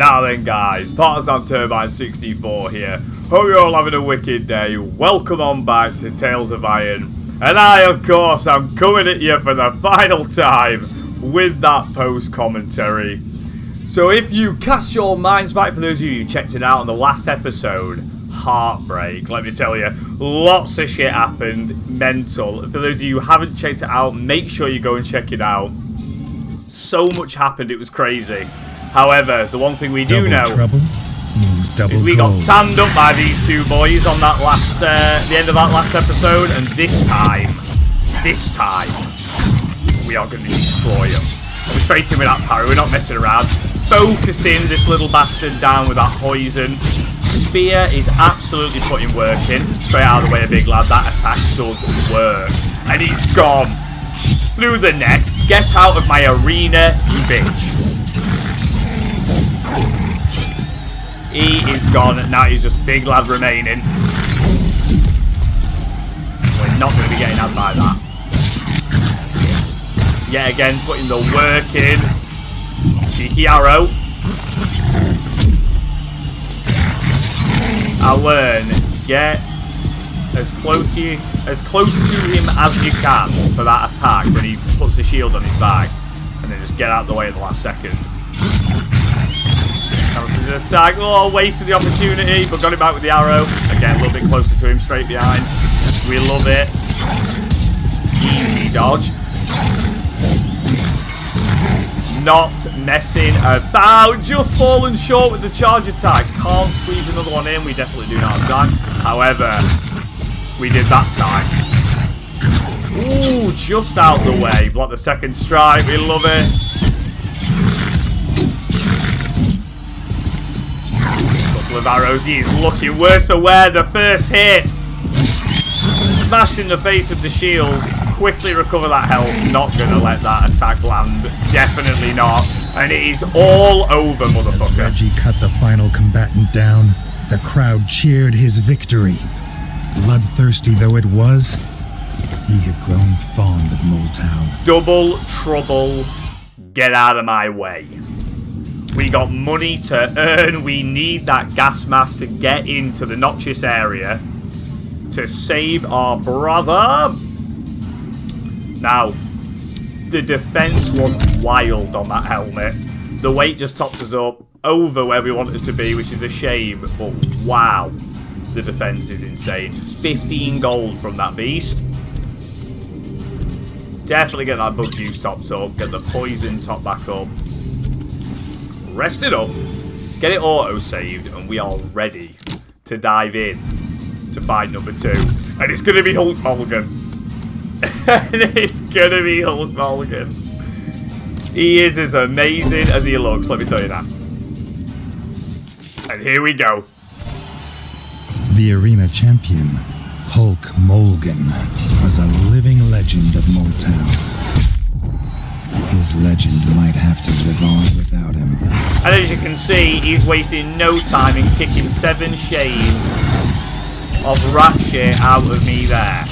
Now then guys, Partisan Turbine 64 here. Hope you're all having a wicked day. Welcome on back to Tales of Iron. And I, of course, am coming at you for the final time with that post-commentary. So if you cast your minds back, for those of you who checked it out on the last episode, heartbreak, let me tell you, lots of shit happened, mental. For those of you who haven't checked it out, make sure you go and check it out. So much happened, it was crazy. However, the one thing we do know is we got tanned up by these two boys on that last, the end of that last episode, and this time, we are going to destroy them. We're straight in with that parry, we're not messing around. Focusing this little bastard down with that poison. Spear is absolutely putting work in. Straight out of the way, a big lad, that attack does work. And he's gone. Through the neck, get out of my arena, you bitch. He is gone, and now he's just big lad remaining. We're not going to be getting out by that. Yet again, putting the work in. Cheeky arrow. I learn, get as close to him as you can for that attack when he puts the shield on his back, and then just get out of the way at the last second. Attack. Oh, wasted the opportunity, but got him back with the arrow. Again, a little bit closer to him, straight behind. We love it. Easy dodge. Not messing about. Just fallen short with the charge attack. Can't squeeze another one in. We definitely do not have time. However, we did that time. Ooh, just out the way. Block the second strike. We love it. Of arrows, he is looking worse for wear. The first hit, smashed in the face with the shield. Quickly recover that health. Not gonna let that attack land. Definitely not. And it is all over, motherfucker. As Redgi cut the final combatant down, the crowd cheered his victory. Bloodthirsty though it was, he had grown fond of Moletown. Double trouble. Get out of my way. We got money to earn. We need that gas mask to get into the noxious area to save our brother. Now, the defense was wild on that helmet. The weight just topped us up over where we wanted to be, which is a shame. But wow, the defense is insane. 15 gold from that beast. Definitely get that bug juice topped up. Get the poison top back up. Rest it up, get it auto-saved, and we are ready to dive in to fight number 2. And it's going to be Hulk Mulligan. It's going to be Hulk Mulligan. He is as amazing as he looks, let me tell you that. And here we go. The arena champion, Hulk Mulligan, was a living legend of Moletown. His legend might have to live on without him. And as you can see, he's wasting no time in kicking 7 shades of rat shit out of me there.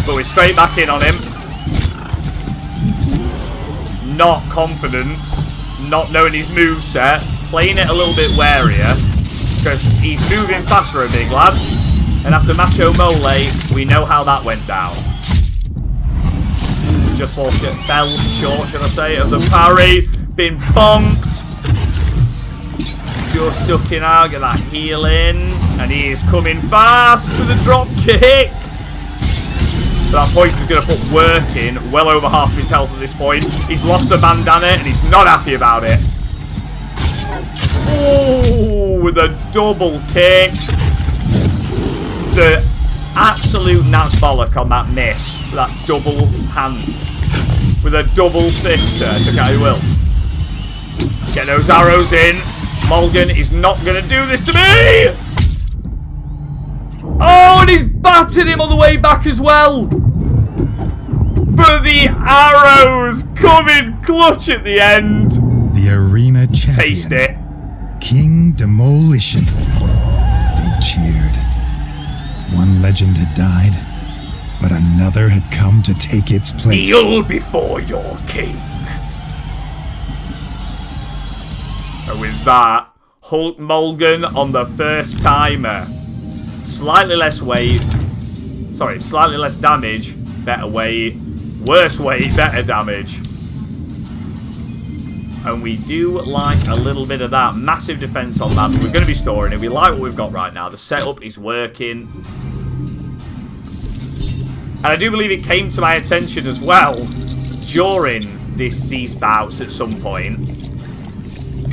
But we're straight back in on him. Not confident, not knowing his moveset, playing it a little bit warier, because he's moving fast for a big lad. And after Macho Mole, we know how that went down. Just fell short, should I say, of the parry. Been bonked. Just ducking out, get that heal in. And he is coming fast with a drop kick. But that poison's going to put work in. Well over half of his health at this point. He's lost the bandana and he's not happy about it. Oh, with a double kick. The absolute nuts bollock on that miss. That double hand. With a double fister. Took out who will. Get those arrows in. Mulligan is not going to do this to me. Oh, and he's battered him on the way back as well. But the arrows come in clutch at the end. The arena champion. Taste it. King Demolition. They cheered. One legend had died, but another had come to take its place. Kneel before your king. And with that, Hulk Mulligan on the first timer. Slightly less weight. Sorry, slightly less damage. Better weight. Worse weight, better damage. And we do like a little bit of that. Massive defense on that. We're going to be storing it. We like what we've got right now. The setup is working. And I do believe it came to my attention as well during these bouts at some point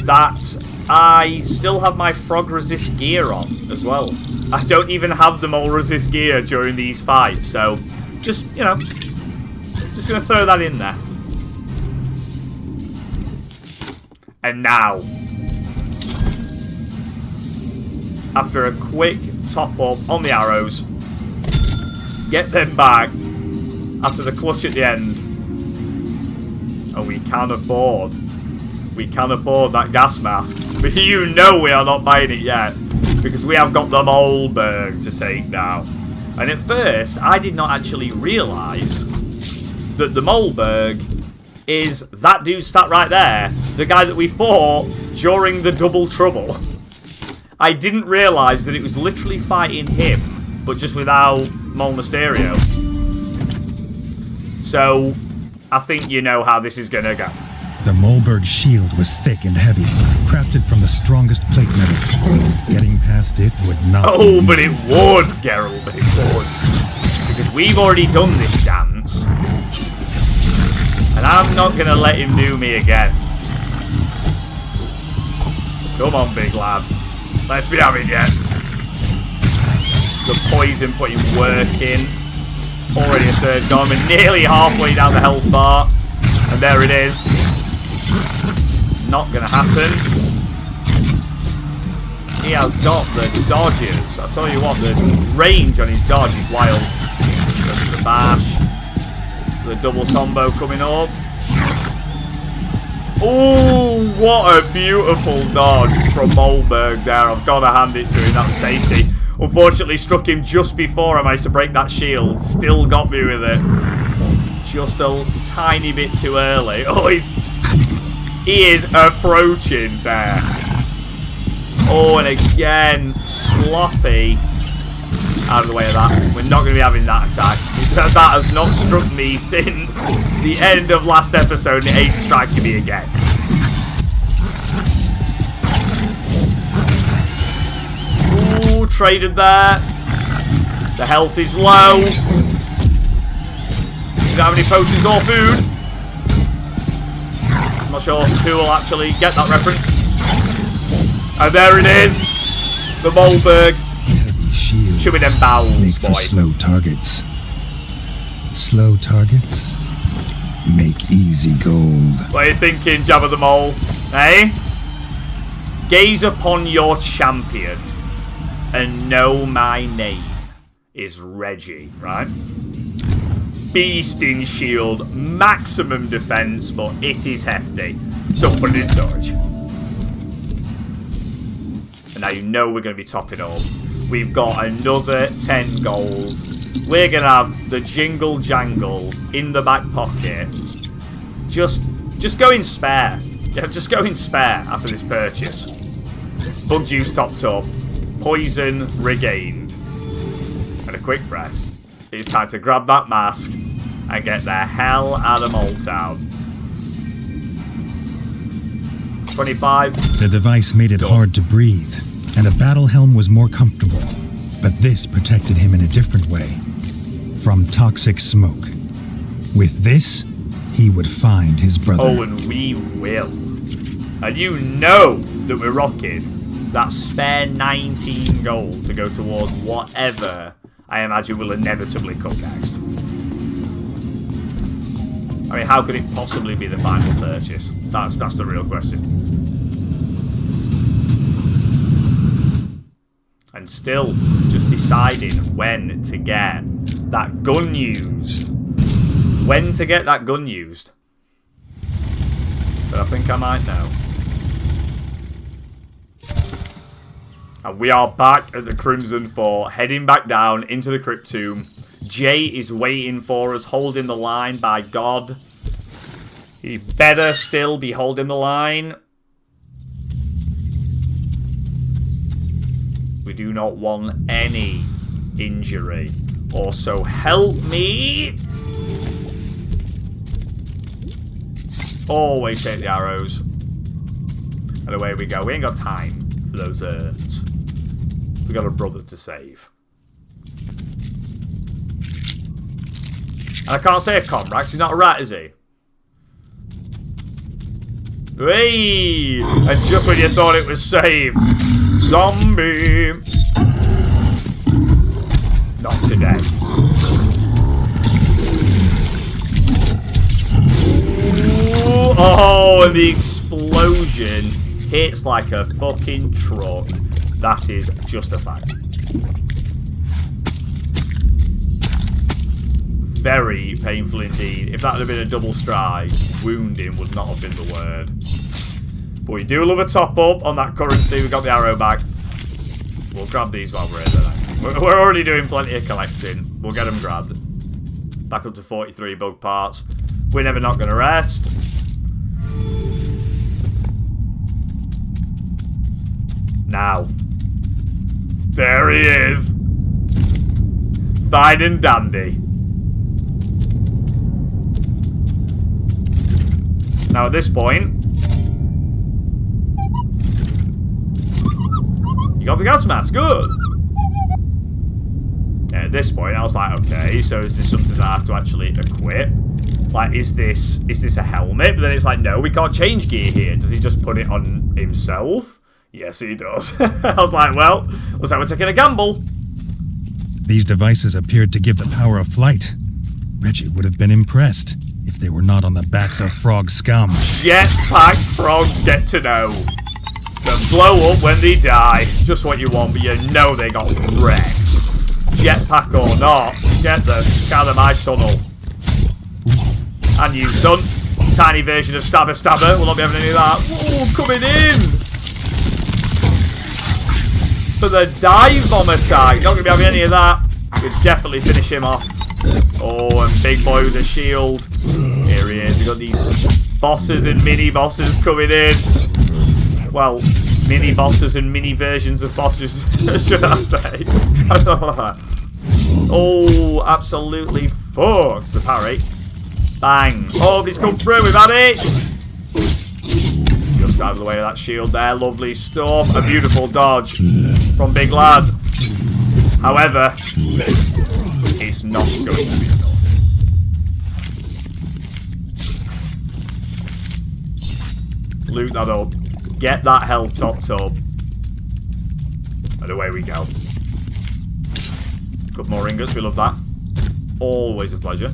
that I still have my frog resist gear on as well. I don't even have the mole resist gear during these fights. So just, you know, just going to throw that in there. And now, after a quick top up on the arrows, get them back after the clutch at the end. And we can afford that gas mask. But you know we are not buying it yet, because we have got the Moleberg to take down. And at first, I did not actually realise that the Moleberg is that dude sat right there, the guy that we fought during the Double Trouble. I didn't realise that it was literally fighting him, but just without Mole Mysterio. So, I think you know how this is going to go. The Moleberg shield was thick and heavy, crafted from the strongest plate metal. Getting past it would not be easy. But it would, Geralt, but it would. Because we've already done this dance. And I'm not going to let him do me again. Come on, big lad. Let's be having it. The poison put him working. Already a third gone. We're nearly halfway down the health bar. And there it is. Not going to happen. He has got the dodges. I'll tell you what, the range on his dodge is wild. The bash. The double combo coming up. Oh, what a beautiful dodge from Moleberg there. I've got to hand it to him. That was tasty. Unfortunately, struck him just before I managed to break that shield. Still got me with it. Just a tiny bit too early. Oh, he is approaching there. Oh, and again, sloppy. Out of the way of that. We're not going to be having that attack. That has not struck me since the end of last episode, and it ain't striking me again. Ooh, traded there. The health is low. Doesn't have any potions or food. I'm not sure who will actually get that reference. And there it is. The Moleberg. Show me them bowels, make for boy. slow targets. Slow targets make easy gold. What are you thinking, Jabba the Mole? Eh? Gaze upon your champion and know my name is Reggie, right? Beast in shield, maximum defense, but it is hefty. So put it in storage. And now you know we're going to be topping up. We've got another 10 gold. We're going to have the Jingle Jangle in the back pocket. Just go in spare. Yeah, just go in spare after this purchase. Bug juice topped up. Poison regained. And a quick rest. It's time to grab that mask and get the hell out of Mole Town. 25. The device made it hard to breathe, and a battle helm was more comfortable. But this protected him in a different way. From toxic smoke. With this, he would find his brother. Oh, and we will. And you know that we're rocking that spare 19 gold to go towards whatever I imagine will inevitably come next. I mean, how could it possibly be the final purchase? That's the real question. And still just deciding when to get that gun used. When to get that gun used. But I think I might know. And we are back at the Crimson Fort, heading back down into the Crypt Tomb. Jay is waiting for us, holding the line, by God. He better still be holding the line. do not want any injury. Also, help me. Always take the arrows. And away we go. We ain't got time for those urns. We got a brother to save. And I can't say a comrade, he's not a rat, is he? Hey! And just when you thought it was safe, zombie! Not today. Ooh, oh, and the explosion hits like a fucking truck. That is just a fact. Very painful indeed. If that had been a double strike, wounding would not have been the word. But we do love a top up on that currency. We got the arrow back. We'll grab these while we're in there. We're already doing plenty of collecting. We'll get them grabbed. Back up to 43 bug parts. We're never not going to rest. Now. There he is. Fine and dandy. Now at this point, you got the gas mask, good. And at this point, I was like, okay, so is this something that I have to actually equip? Like, is this a helmet? But then it's like, no, we can't change gear here. Does he just put it on himself? Yes, he does. I was like, well, looks like we're taking a gamble. These devices appeared to give the power of flight. Reggie would have been impressed if they were not on the backs of frog scum. Jetpack frogs get to know. They blow up when they die. Just what you want, but you know they got wrecked. Jetpack or not, get them out of my tunnel. And you, son. Tiny version of Stabber Stabber. We'll not be having any of that. Ooh, coming in. For the dive bomb attack. Not going to be having any of that. We'd definitely finish him off. Oh, and big boy with a shield. Here he is. We've got these bosses and mini bosses coming in. Well, mini bosses and mini versions of bosses, should I say. I don't know that. Oh, absolutely fucked. The parry. Bang. Oh, he's come through. We've had it. Just out of the way of that shield there. Lovely stuff. A beautiful dodge from Big Lad. However, it's not going to be enough. Loot that up. Get that health topped up. And away we go. Couple more ingots, we love that. Always a pleasure.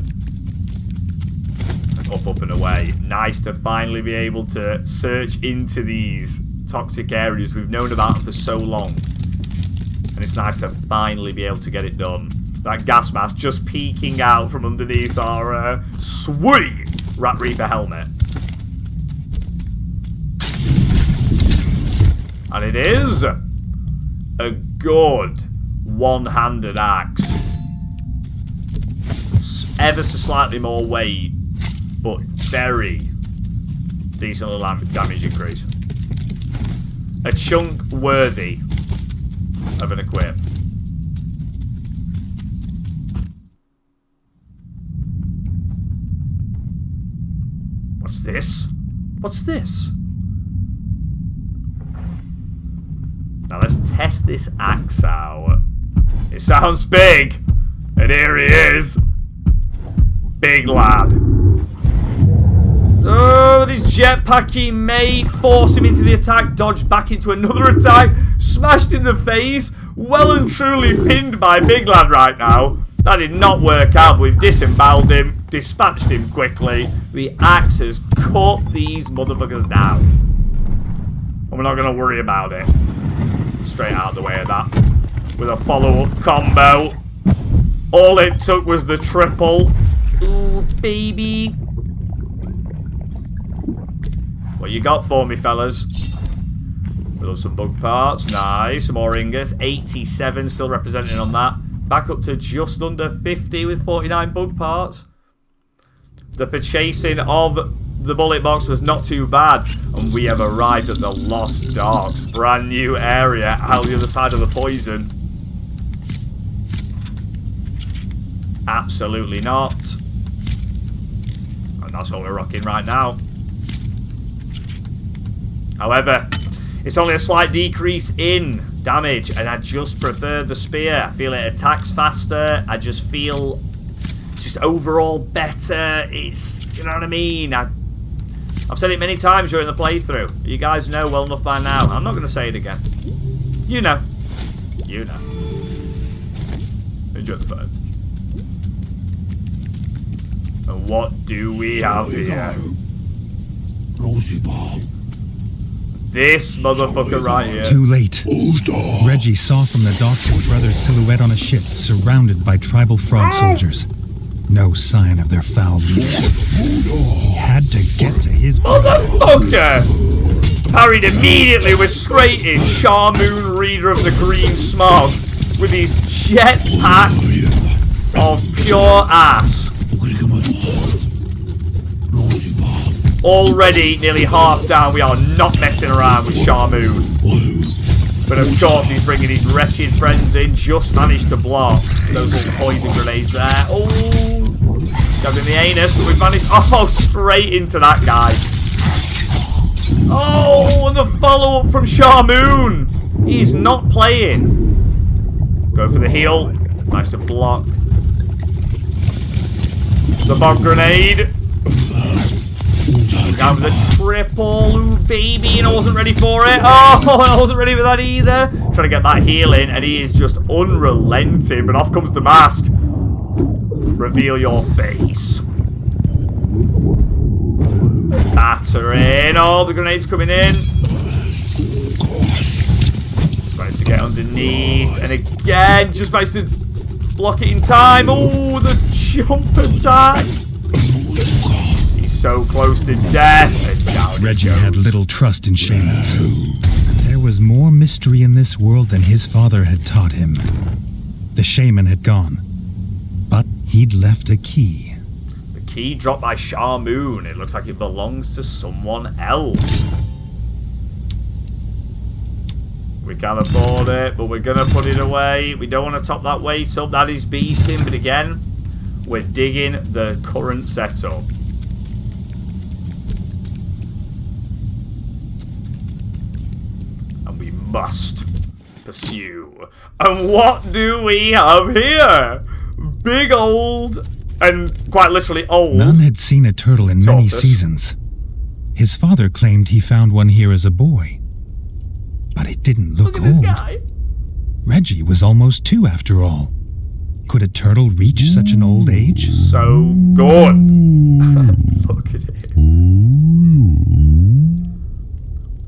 Up, up and away. Nice to finally be able to search into these toxic areas we've known about them for so long. And it's nice to finally be able to get it done. That gas mask just peeking out from underneath our sweet Rat Reaper helmet. And it is a good one-handed axe. Ever so slightly more weight, but very decent little damage increase. A chunk worthy of an equip. What's this? What's this? Now let's test this axe out. It sounds big. And here he is. Big lad. Oh, this jetpacky mate. Force him into the attack. Dodged back into another attack. Smashed in the face. Well and truly pinned by Big Lad right now. That did not work out, but we've disemboweled him. Dispatched him quickly. The axe has cut these motherfuckers down. And we're not going to worry about it. Straight out of the way of that. With a follow-up combo. All it took was the triple. Ooh, baby. What you got for me, fellas? We love some bug parts. Nice. Some more ingots. 87 still representing on that. Back up to just under 50 with 49 bug parts. The purchasing of the bullet box was not too bad. And we have arrived at the Lost Docks. Brand new area out the other side of the poison. Absolutely not. And that's what we're rocking right now. However, it's only a slight decrease in damage, and I just prefer the spear. I feel it attacks faster. I just feel it's just overall better. It's, you know what I mean? I've said it many times during the playthrough. You guys know well enough by now. I'm not going to say it again. You know. You know. Enjoy the fun. And what do we have here? This motherfucker right here. Too late. Redgi saw from the docks his brother's silhouette on a ship surrounded by tribal frog soldiers. No sign of their foul leader. He had to get to his motherfucker! Parried immediately with straight in Sharmoon, Reader of the Green Smog, with his jetpack of pure ass. Already nearly half down. We are not messing around with Sharmoon. But of course he's bringing his wretched friends in. Just managed to block those little poison grenades there. Oh, stabbed in the anus, but we've managed. Oh, straight into that guy. Oh, and the follow-up from Sharmoon. He's not playing. Go for the heal. Nice to block. The bomb grenade. Down with the triple, ooh, baby, and I wasn't ready for it. Oh, I wasn't ready for that either. Trying to get that heal in, and he is just unrelenting. But off comes the mask. Reveal your face. Battering. Oh, the grenade's coming in. Trying to get underneath, and again, just managed to block it in time. Oh, the jump attack. So close to death, and down Redgi had little trust in shamans. There was more mystery in this world than his father had taught him. The shaman had gone, but he'd left a key. The key dropped by Sharmoon. It looks like it belongs to someone else. We can't afford it, but we're gonna put it away. We don't want to top that weight up. That is beasting, but again, we're digging the current setup. Must pursue. And what do we have here? Big old, and quite literally old. None had seen a turtle in many seasons. His father claimed he found one here as a boy. But it didn't look old. Redgi was almost 2 after all. Could a turtle reach such an old age? So good. Look at it.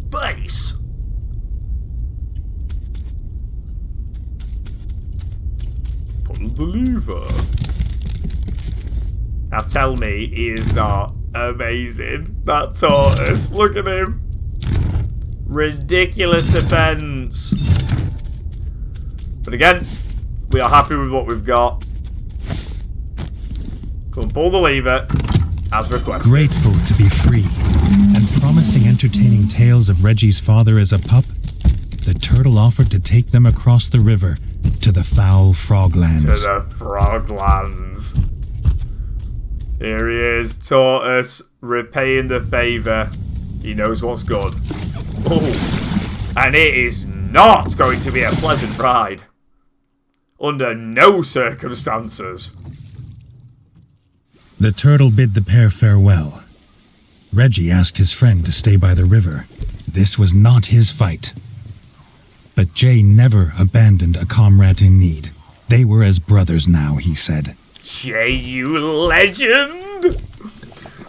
Base. The lever. Now tell me he is not amazing. That tortoise. Look at him. Ridiculous defense. But again, we are happy with what we've got. Come and pull the lever as requested. Grateful to be free and promising entertaining tales of Redgi's father as a pup, the turtle offered to take them across the river to the foul froglands. To the froglands. Here he is, tortoise, repaying the favour. He knows what's good. Oh, and it is not going to be a pleasant ride. Under no circumstances. The turtle bid the pair farewell. Redgi asked his friend to stay by the river. This was not his fight. But Jay never abandoned a comrade in need. They were as brothers now, he said. Jay, you legend!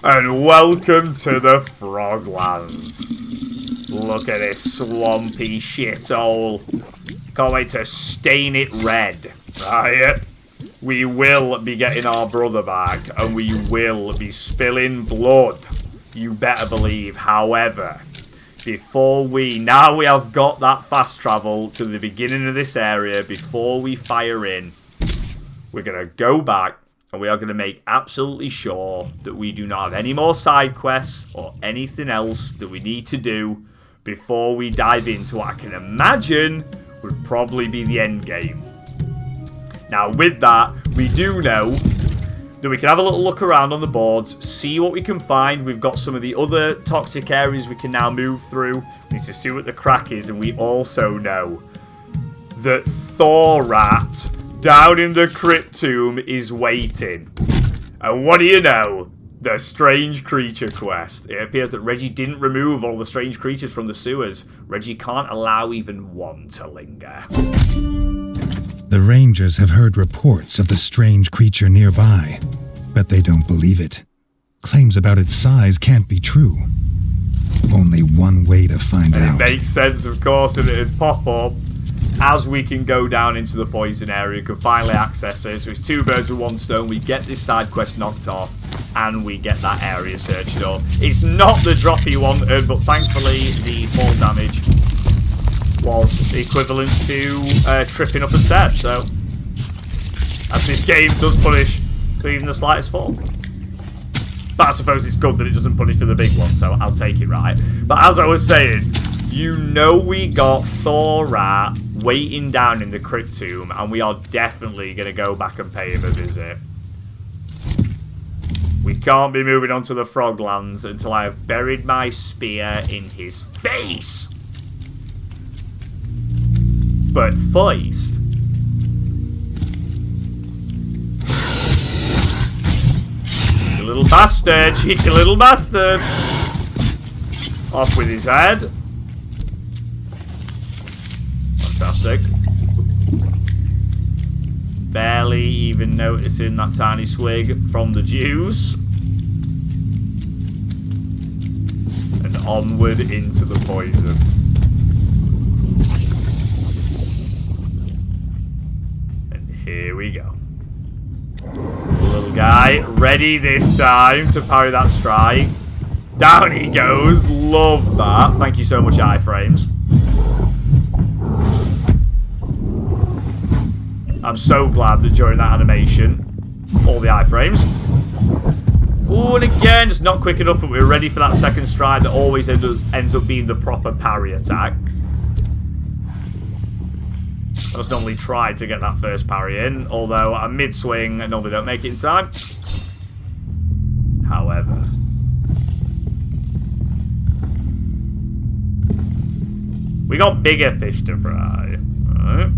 And welcome to the Froglands. Look at this swampy shithole. Can't wait to stain it red, right? We will be getting our brother back, and we will be spilling blood. You better believe, however... now we have got that fast travel to the beginning of this area, before we fire in, we're going to go back And we are going to make absolutely sure that we do not have any more side quests or anything else that we need to do before we dive into what I can imagine would probably be the end game. Now, with that, we do know that we can have a little look around on the boards, see what we can find. We've got some of the other toxic areas we can now move through. We need to see what the crack is, and we also know that Thorat down in the crypt tomb is waiting. And what do you know? The strange creature quest. It appears that Redgi didn't remove all the strange creatures from the sewers. Redgi can't allow even one to linger. The Rangers have heard reports of the strange creature nearby, but they don't believe it. Claims about its size can't be true. Only one way to find out. It makes sense, of course, that it'd pop up as we can go down into the poison area. We can finally access it. So it's 2 birds with 1 stone. We get this side quest knocked off, and we get that area searched up. It's not the drop he wanted, but thankfully the fall damage was equivalent to tripping up a step. So, as this game does punish for even the slightest fall. But I suppose it's good that it doesn't punish for the big one, so I'll take it, right? But as I was saying, you know we got Thorat waiting down in the crypt tomb, and we are definitely going to go back and pay him a visit. We can't be moving on to the Froglands until I have buried my spear in his face. But first, cheeky little bastard, cheeky little bastard. Off with his head. Fantastic. Barely even noticing that tiny swig from the juice. And onward into the poison. And here we go. The little guy, ready this time to parry that strike. Down he goes. Love that. Thank you so much, iframes. I'm so glad that during that animation, all the iframes. Oh, and again, just not quick enough, but we're ready for that second strike that always ends up being the proper parry attack. I just normally try to get that first parry in, although I'm mid-swing and normally don't make it in time. However, we got bigger fish to fry. Alright.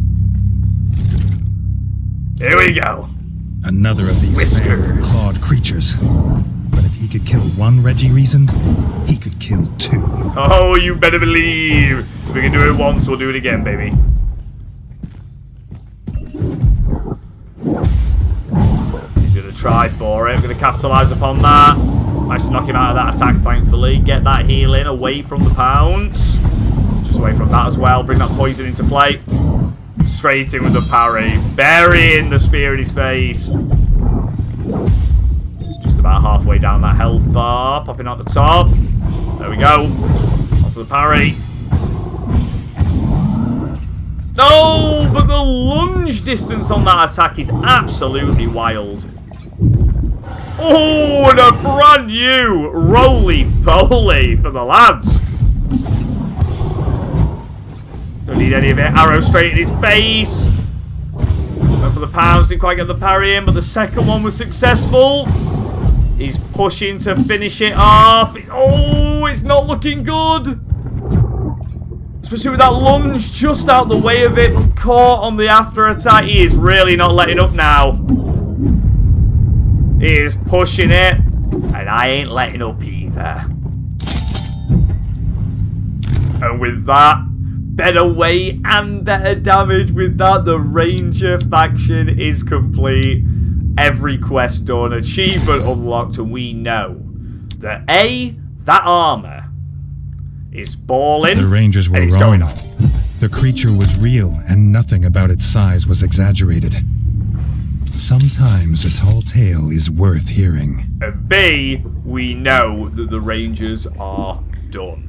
Here we go. Another of these fang clawed creatures. But if he could kill one Redgi reasoned, he could kill 2. Oh, you better believe. If we can do it once, we'll do it again, baby. He's going to try for it. We're going to capitalise upon that. Nice to knock him out of that attack, thankfully. Get that healing away from the pounce. Just away from that as well. Bring that poison into play. Straight in with the parry. Burying the spear in his face. Just about halfway down that health bar. Popping out the top. There we go. Onto the parry. No! But the lunge distance on that attack is absolutely wild. Oh, and a brand new roly-poly for the lads. Don't need any of it. Arrow straight in his face. Went for the pounds, didn't quite get the parry in, but the second one was successful. He's pushing to finish it off. Oh, it's not looking good. Especially with that lunge just out the way of it, but caught on the after attack. He is really not letting up now. He is pushing it, and I ain't letting up either. And with that, better weight and better damage. With that, the Ranger faction is complete. Every quest done, achievement unlocked, and we know that that armor is balling. The Rangers were wrong. The creature was real, and nothing about its size was exaggerated. Sometimes a tall tale is worth hearing. And B, we know that the Rangers are done.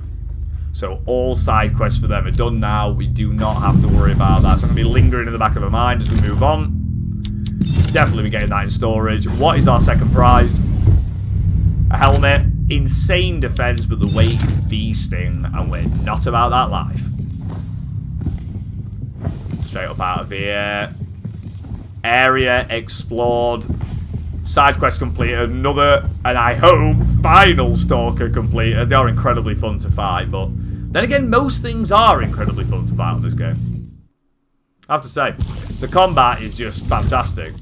So all side quests for them are done now. We do not have to worry about that. So I'm going to be lingering in the back of my mind as we move on. definitely be getting that in storage. What is our second prize? A helmet. Insane defense, but the weight is beasting, and we're not about that life. Straight up out of here. Area explored. Side quest completed. Another, and I hope, final stalker completed. They are incredibly fun to fight, but then again, most things are incredibly fun to fight on this game. I have to say, the combat is just fantastic.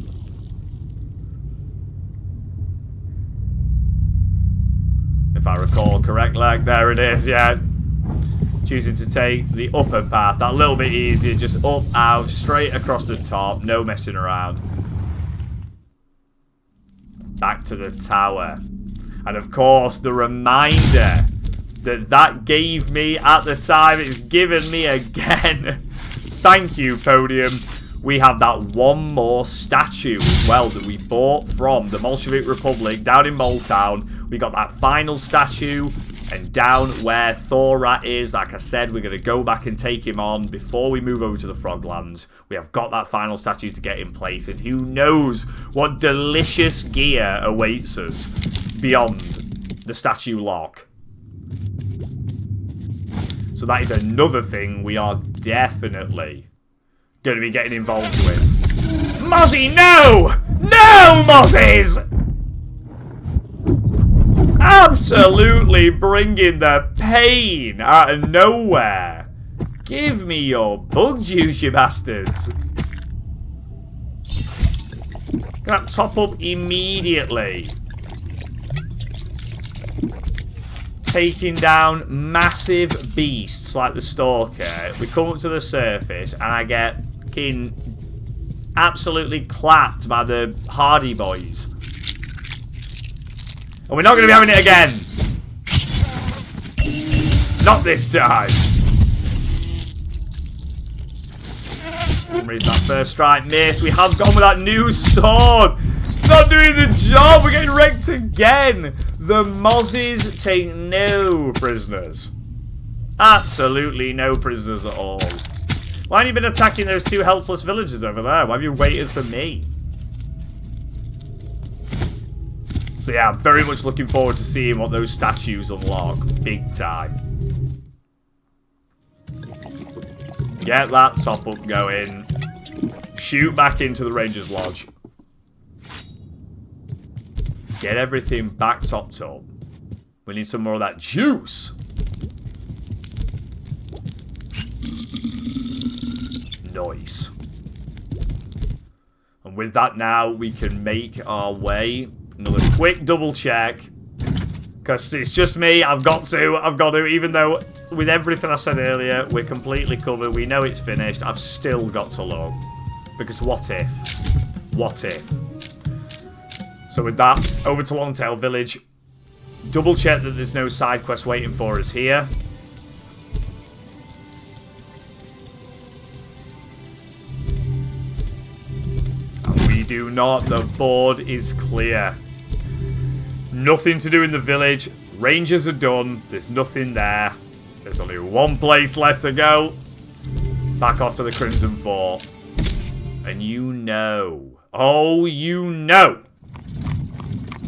If I recall correctly, there it is, yeah. Choosing to take the upper path, that little bit easier, just up, out, straight across the top, no messing around. Back to the tower. And of course, the reminder that gave me at the time, it's given me again. Thank you, Podium. We have that one more statue as well that we bought from the Bolshevik Republic down in Moletown. We got that final statue, and down where Thorrat is, like I said, we're going to go back and take him on before we move over to the Froglands. We have got that final statue to get in place, and who knows what delicious gear awaits us beyond the statue lock. So that is another thing we are definitely going to be getting involved with. Mozzie, no! No, Mozzies! Absolutely bringing the pain out of nowhere. Give me your bug juice, you bastards. Gonna top up immediately. Taking down massive beasts like the Stalker. We come up to the surface and I get absolutely clapped by the Hardy Boys. And we're not going to be having it again. Not this time. For some reason that first strike missed. We have gone with that new sword. Not doing the job. We're getting wrecked again. The Mozzies take no prisoners. Absolutely no prisoners at all. Why haven't you been attacking those two helpless villagers over there? Why have you waited for me? So yeah, I'm very much looking forward to seeing what those statues unlock. Big time. Get that top up going. Shoot back into the Ranger's Lodge. Get everything back topped up. We need some more of that juice. Nice. And with that now, we can make our way. Another quick double check. Because it's just me. I've got to. Even though with everything I said earlier, we're completely covered. We know it's finished. I've still got to look. Because what if? What if? So with that, over to Longtail Village. Double check that there's no side quest waiting for us here. And we do not. The board is clear. Nothing to do in the village. Rangers are done. There's nothing there. There's only one place left to go. Back off to the Crimson Fort. And you know. Oh, you know.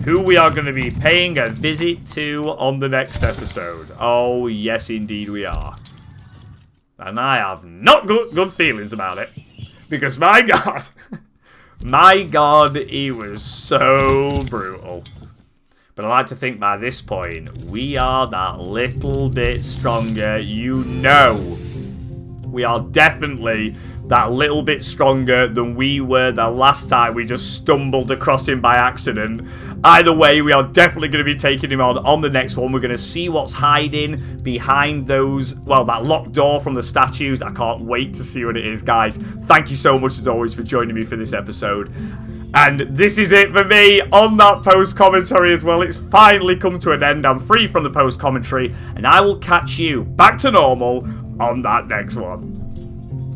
Who we are going to be paying a visit to on the next episode. Oh, yes, indeed we are. And I have not good feelings about it. Because, my God. My God, he was so brutal. But I like to think by this point, we are that little bit stronger. You know. We are definitely that little bit stronger than we were the last time we just stumbled across him by accident. Either way, we are definitely going to be taking him on the next one. We're going to see what's hiding behind those, well, that locked door from the statues. I can't wait to see what it is, guys. Thank you so much, as always, for joining me for this episode. And this is it for me on that post-commentary as well. It's finally come to an end. I'm free from the post-commentary, and I will catch you back to normal on that next one.